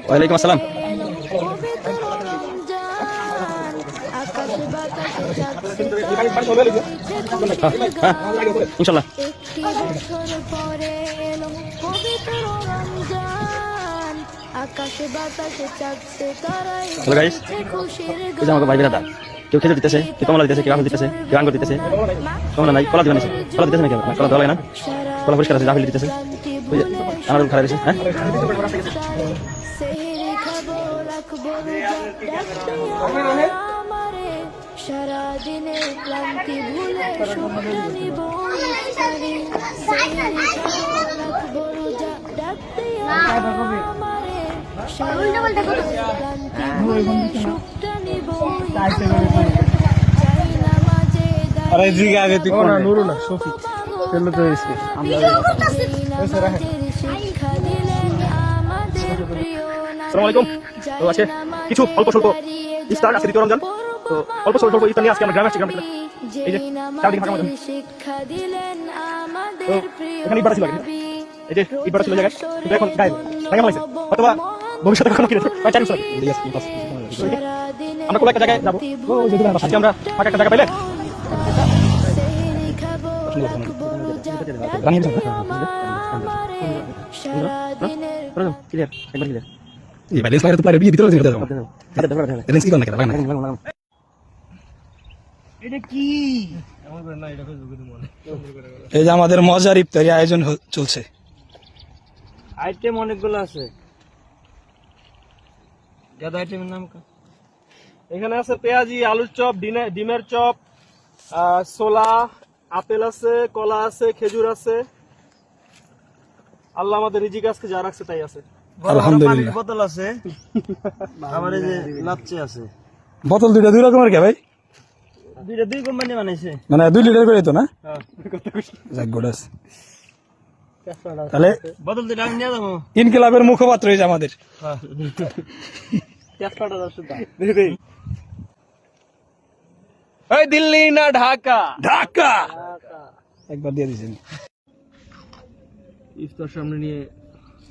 ওয়ালাইকুম আসসালাম। ইনশাল্লাহ। হ্যালো গাইস, এই যে আমাকে ভাই বেড়াদা, কেউ খেতে দিতেছে, কেউ কমলা দিতেছে, কেউ আপেল দিতেছে, কেউ আঙ্গুর দিতেছে। কমলা নাই, কলা দিবেন, কলা দিতেছে নাকি? কলা দেওয়া লাগে না, কলা পরিষ্কার আছে, আপেল দিতেছে। ওই যে আমার খারাপ দিছে। হ্যাঁ, সারাদিনের ক্লান্তি ভুলে সুখটা নিব ইফতারি ডাকতে আমারে সারাদিনের ক্লান্তি ভুলে সুখটা নিব চাই না মাঝে আরে জিগে আগে তুই কোন নুরু না শফি চলো তো এসে আমরা শিক্ষা দিলেন আমাদের প্রিয় আসসালামু আলাইকুম। তো আছে কিছু অল্প স্বল্প ইফতার, আজকে দ্বিতীয় রমজান, তো অল্প স্বল্প ইফতার নিয়ে আজকে আমরা গ্রামে আসছি। গ্রামে এই যে চারদিকে ফাঁকা ময়দান, তো এখানে ইট বাটা ছিল আগে, এই যে ইট বাটা ছিল জায়গায়, কিন্তু এখন গায়ে ভেঙে ফেলেছে, অথবা ভবিষ্যতে কখনো কিনে প্রায় 4 বছর আগে। আমরা কোনো একটা জায়গায় যাবো, আজকে আমরা ফাঁকা একটা জায়গা পাইলে এই যে আমাদের মজার ইফতারি আয়োজন চলছে। আইটেম অনেকগুলো আছে। গাদা আইটেমের নাম এখানে আছে পেঁয়াজি, আলুর চপ, ডিমের চপ, ছোলা, আপেল আছে, কলা আছে, খেজুর আছে। আল্লাহ আমাদের রিজিক আজকে যা রাখছে তাই আছে। আলহামদুলিল্লাহ। বোতল আছে, আমার এই যে লাচ্ছি আছে। বোতল দুইটা দুই রকমের কে ভাই? দুইটা দুই কোম্পানি বানাইছে, মানে 2 লিটার করে তো না? যাক গোডাস। তাহলে বোতল দুইটা আমি নিয়ে যাবো। ইনকিলাবের মুখপাত্র এই যে আমাদের। এই দিল্লি না ঢাকা? ঢাকা একবার দিয়ে দিয়েছেন। ইফতার সামনে নিয়ে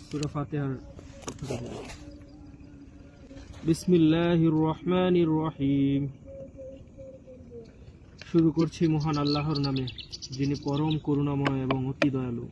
সূরা ফাতিহার বিসমিল্লাহির রহমানির রহিম। শুরু করছি মহান আল্লাহর নামে, যিনি পরম করুণাময় এবং অতি দয়ালু।